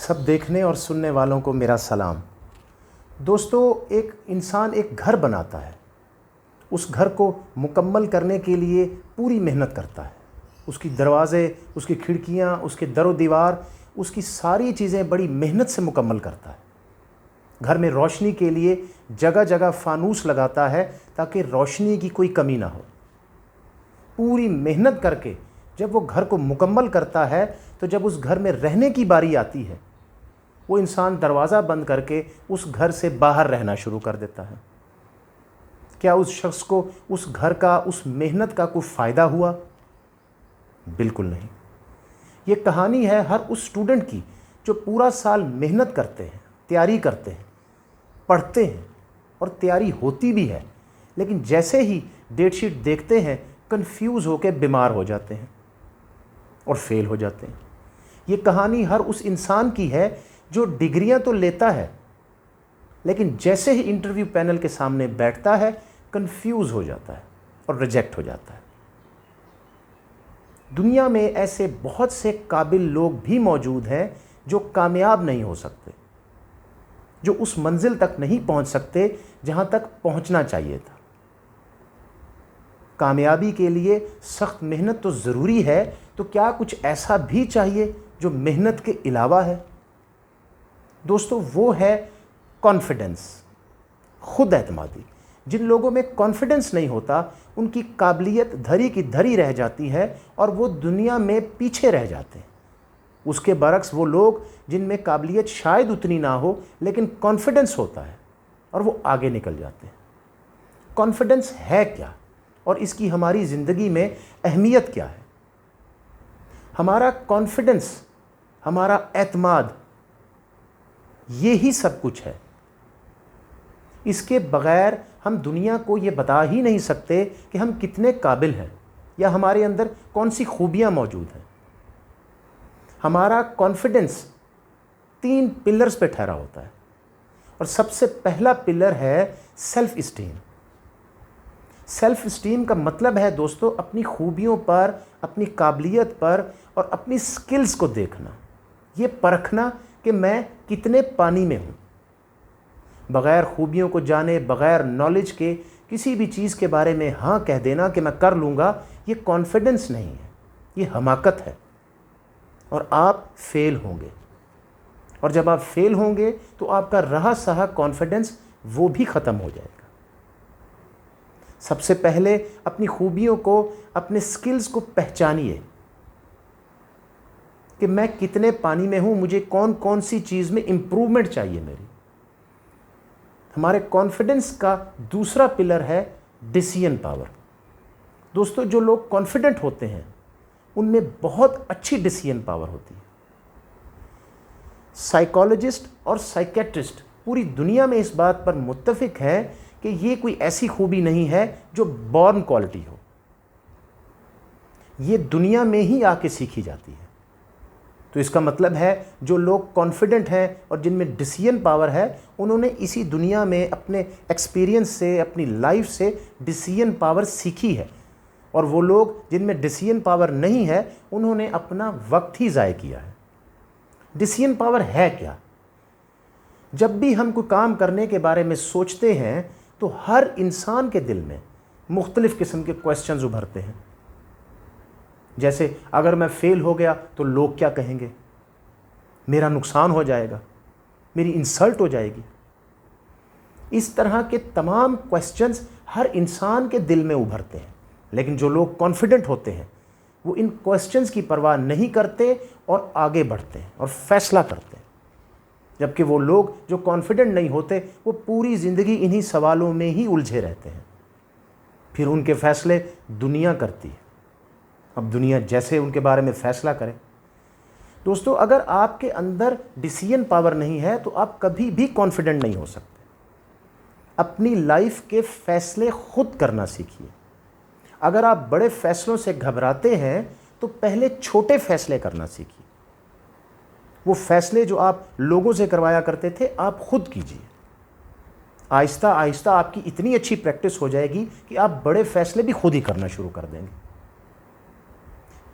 सब देखने और सुनने वालों को मेरा सलाम। दोस्तों, एक इंसान एक घर बनाता है। उस घर को मुकम्मल करने के लिए पूरी मेहनत करता है। उसकी दरवाज़े, उसकी खिड़कियाँ, उसके दरो दीवार, उसकी सारी चीज़ें बड़ी मेहनत से मुकम्मल करता है। घर में रोशनी के लिए जगह जगह फानूस लगाता है ताकि रोशनी की कोई कमी ना हो। पूरी मेहनत करके जब वो घर को मुकम्मल करता है तो जब उस घर में रहने की बारी आती है, वो इंसान दरवाज़ा बंद करके उस घर से बाहर रहना शुरू कर देता है। क्या उस शख्स को उस घर का, उस मेहनत का कोई फ़ायदा हुआ? बिल्कुल नहीं। ये कहानी है हर उस स्टूडेंट की जो पूरा साल मेहनत करते हैं, तैयारी करते हैं, पढ़ते हैं और तैयारी होती भी है, लेकिन जैसे ही डेट शीट देखते हैं कंफ्यूज होकर बीमार हो जाते हैं और फेल हो जाते हैं। ये कहानी हर उस इंसान की है जो डिग्रियां तो लेता है, लेकिन जैसे ही इंटरव्यू पैनल के सामने बैठता है कंफ्यूज हो जाता है और रिजेक्ट हो जाता है। दुनिया में ऐसे बहुत से काबिल लोग भी मौजूद हैं जो कामयाब नहीं हो सकते, जो उस मंजिल तक नहीं पहुंच सकते जहां तक पहुंचना चाहिए था। कामयाबी के लिए सख्त मेहनत तो ज़रूरी है, तो क्या कुछ ऐसा भी चाहिए जो मेहनत के अलावा है? दोस्तों, वो है कॉन्फिडेंस, खुद एतमादी। जिन लोगों में कॉन्फिडेंस नहीं होता उनकी काबिलियत धरी की धरी रह जाती है और वो दुनिया में पीछे रह जाते हैं। उसके बरक्स वो लोग जिनमें काबिलियत शायद उतनी ना हो लेकिन कॉन्फिडेंस होता है और वो आगे निकल जाते हैं। कॉन्फिडेंस है क्या और इसकी हमारी ज़िंदगी में अहमियत क्या है? हमारा कॉन्फिडेंस, हमारा एतमाद, ये ही सब कुछ है। इसके बग़ैर हम दुनिया को ये बता ही नहीं सकते कि हम कितने काबिल हैं या हमारे अंदर कौन सी खूबियाँ मौजूद हैं। हमारा कॉन्फिडेंस 3 पिलर्स पे ठहरा होता है और सबसे पहला पिलर है सेल्फ़ इस्टीम। सेल्फ़ इस्टीम का मतलब है दोस्तों अपनी खूबियों पर, अपनी काबिलियत पर और अपनी स्किल्स को देखना, ये परखना कि मैं कितने पानी में हूँ। बग़ैर खूबियों को जाने, बग़ैर नॉलेज के किसी भी चीज़ के बारे में हाँ कह देना कि मैं कर लूँगा, ये कॉन्फिडेंस नहीं है, ये हमाकत है और आप फेल होंगे। और जब आप फेल होंगे तो आपका रहा सहा कॉन्फिडेंस वो भी ख़त्म हो जाएगा। सबसे पहले अपनी खूबियों को, अपने स्किल्स को पहचानिए कि मैं कितने पानी में हूँ, मुझे कौन कौन सी चीज़ में इम्प्रूवमेंट चाहिए मेरी। हमारे कॉन्फिडेंस का दूसरा पिलर है डिसीजन पावर। दोस्तों, जो लोग कॉन्फिडेंट होते हैं उनमें बहुत अच्छी डिसीजन पावर होती है। साइकोलॉजिस्ट और साइकेट्रिस्ट पूरी दुनिया में इस बात पर मुत्तफिक हैं कि ये कोई ऐसी खूबी नहीं है जो बॉर्न क्वालिटी हो, ये दुनिया में ही आके सीखी जाती है। तो इसका मतलब है जो लोग कॉन्फिडेंट हैं और जिनमें डिसीजन पावर है, उन्होंने इसी दुनिया में अपने एक्सपीरियंस से, अपनी लाइफ से डिसीजन पावर सीखी है। और वो लोग जिनमें डिसीजन पावर नहीं है, उन्होंने अपना वक्त ही ज़ाय किया है। डिसीजन पावर है क्या? जब भी हम कोई काम करने के बारे में सोचते हैं तो हर इंसान के दिल में मुख्तलिफ़ किस्म के क्वेश्चंस उभरते हैं। जैसे, अगर मैं फेल हो गया तो लोग क्या कहेंगे, मेरा नुकसान हो जाएगा, मेरी इंसल्ट हो जाएगी। इस तरह के तमाम क्वेश्चंस हर इंसान के दिल में उभरते हैं, लेकिन जो लोग कॉन्फिडेंट होते हैं वो इन क्वेश्चंस की परवाह नहीं करते और आगे बढ़ते हैं और फैसला करते हैं। जबकि वो लोग जो कॉन्फिडेंट नहीं होते वो पूरी ज़िंदगी इन्हीं सवालों में ही उलझे रहते हैं। फिर उनके फैसले दुनिया करती है। अब दुनिया जैसे उनके बारे में फ़ैसला करे। दोस्तों, अगर आपके अंदर डिसीजन पावर नहीं है तो आप कभी भी कॉन्फिडेंट नहीं हो सकते। अपनी लाइफ के फ़ैसले खुद करना सीखिए। अगर आप बड़े फ़ैसलों से घबराते हैं तो पहले छोटे फ़ैसले करना सीखिए। वो फ़ैसले जो आप लोगों से करवाया करते थे, आप खुद कीजिए। आहिस्ता आहिस्ता आपकी इतनी अच्छी प्रैक्टिस हो जाएगी कि आप बड़े फ़ैसले भी खुद ही करना शुरू कर देंगे।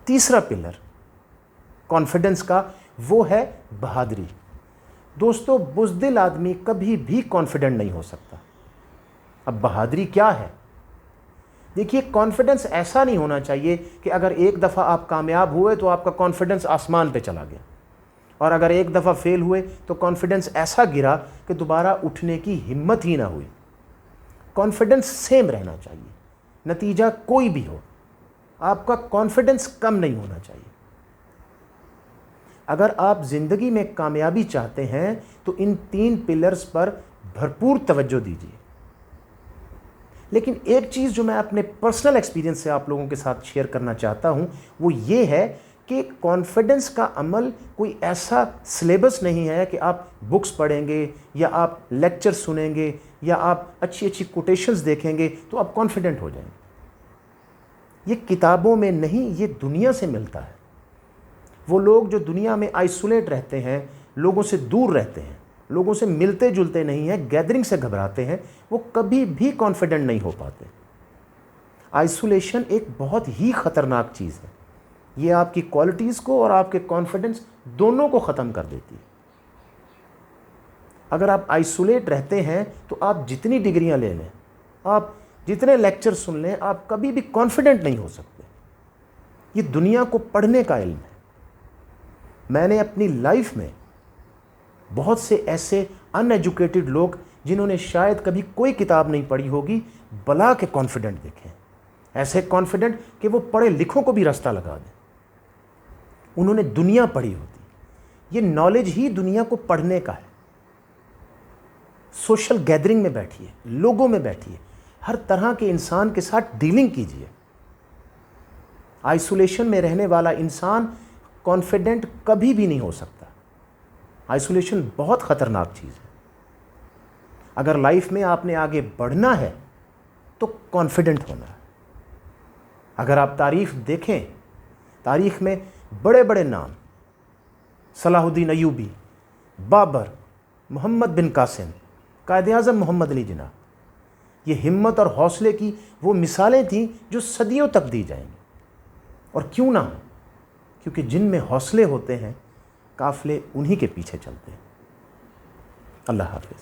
तीसरा पिलर कॉन्फिडेंस का वो है बहादुरी। दोस्तों, बुज़दिल आदमी कभी भी कॉन्फिडेंट नहीं हो सकता। अब बहादुरी क्या है? देखिए, कॉन्फिडेंस ऐसा नहीं होना चाहिए कि अगर एक दफ़ा आप कामयाब हुए तो आपका कॉन्फिडेंस आसमान पे चला गया, और अगर एक दफ़ा फेल हुए तो कॉन्फिडेंस ऐसा गिरा कि दोबारा उठने की हिम्मत ही ना हुई। कॉन्फिडेंस सेम रहना चाहिए, नतीजा कोई भी हो, आपका कॉन्फिडेंस कम नहीं होना चाहिए। अगर आप ज़िंदगी में कामयाबी चाहते हैं तो इन 3 पिलर्स पर भरपूर तवज्जो दीजिए। लेकिन एक चीज़ जो मैं अपने पर्सनल एक्सपीरियंस से आप लोगों के साथ शेयर करना चाहता हूं, वो ये है कि कॉन्फिडेंस का अमल कोई ऐसा सिलेबस नहीं है कि आप बुक्स पढ़ेंगे या आप लेक्चर सुनेंगे या आप अच्छी अच्छी कोटेशंस देखेंगे तो आप कॉन्फिडेंट हो जाएंगे। ये किताबों में नहीं, ये दुनिया से मिलता है। वो लोग जो दुनिया में आइसोलेट रहते हैं, लोगों से दूर रहते हैं, लोगों से मिलते जुलते नहीं हैं, गैदरिंग से घबराते हैं, वो कभी भी कॉन्फिडेंट नहीं हो पाते। आइसोलेशन एक बहुत ही ख़तरनाक चीज़ है। ये आपकी क्वालिटीज़ को और आपके कॉन्फिडेंस दोनों को ख़त्म कर देती है। अगर आप आइसोलेट रहते हैं तो आप जितनी डिग्रियां ले लें, आप जितने लेक्चर सुन लें, आप कभी भी कॉन्फिडेंट नहीं हो सकते। ये दुनिया को पढ़ने का इल्म है। मैंने अपनी लाइफ में बहुत से ऐसे अनएजुकेटेड लोग जिन्होंने शायद कभी कोई किताब नहीं पढ़ी होगी, बला के कॉन्फिडेंट देखे। ऐसे कॉन्फिडेंट कि वो पढ़े लिखों को भी रास्ता लगा दें। उन्होंने दुनिया पढ़ी होती। ये नॉलेज ही दुनिया को पढ़ने का है। सोशल गैदरिंग में बैठिए, लोगों में बैठिए, हर तरह के इंसान के साथ डीलिंग कीजिए। आइसोलेशन में रहने वाला इंसान कॉन्फिडेंट कभी भी नहीं हो सकता। आइसोलेशन बहुत ख़तरनाक चीज़ है। अगर लाइफ में आपने आगे बढ़ना है तो कॉन्फिडेंट होना है। अगर आप तारीख़ देखें, तारीख़ में बड़े बड़े नाम, सलाहुद्दीन अय्यूबी, बाबर, मोहम्मद बिन कासिम, कायद-ए-आज़म मोहम्मद अली जिन्ना, ये हिम्मत और हौसले की वो मिसालें थीं जो सदियों तक दी जाएंगी। और क्यों ना हो, क्योंकि जिनमें हौसले होते हैं काफ़िले उन्हीं के पीछे चलते हैं। अल्लाह हाफ़िज़।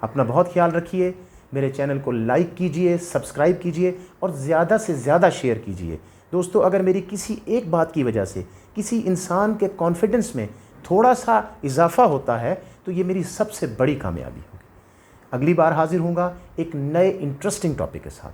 अपना बहुत ख्याल रखिए। मेरे चैनल को लाइक कीजिए, सब्सक्राइब कीजिए और ज़्यादा से ज़्यादा शेयर कीजिए। दोस्तों, अगर मेरी किसी एक बात की वजह से किसी इंसान के कॉन्फिडेंस में थोड़ा सा इजाफा होता है तो ये मेरी सबसे बड़ी कामयाबी होगी। अगली बार हाजिर होऊंगा एक नए इंटरेस्टिंग टॉपिक के साथ।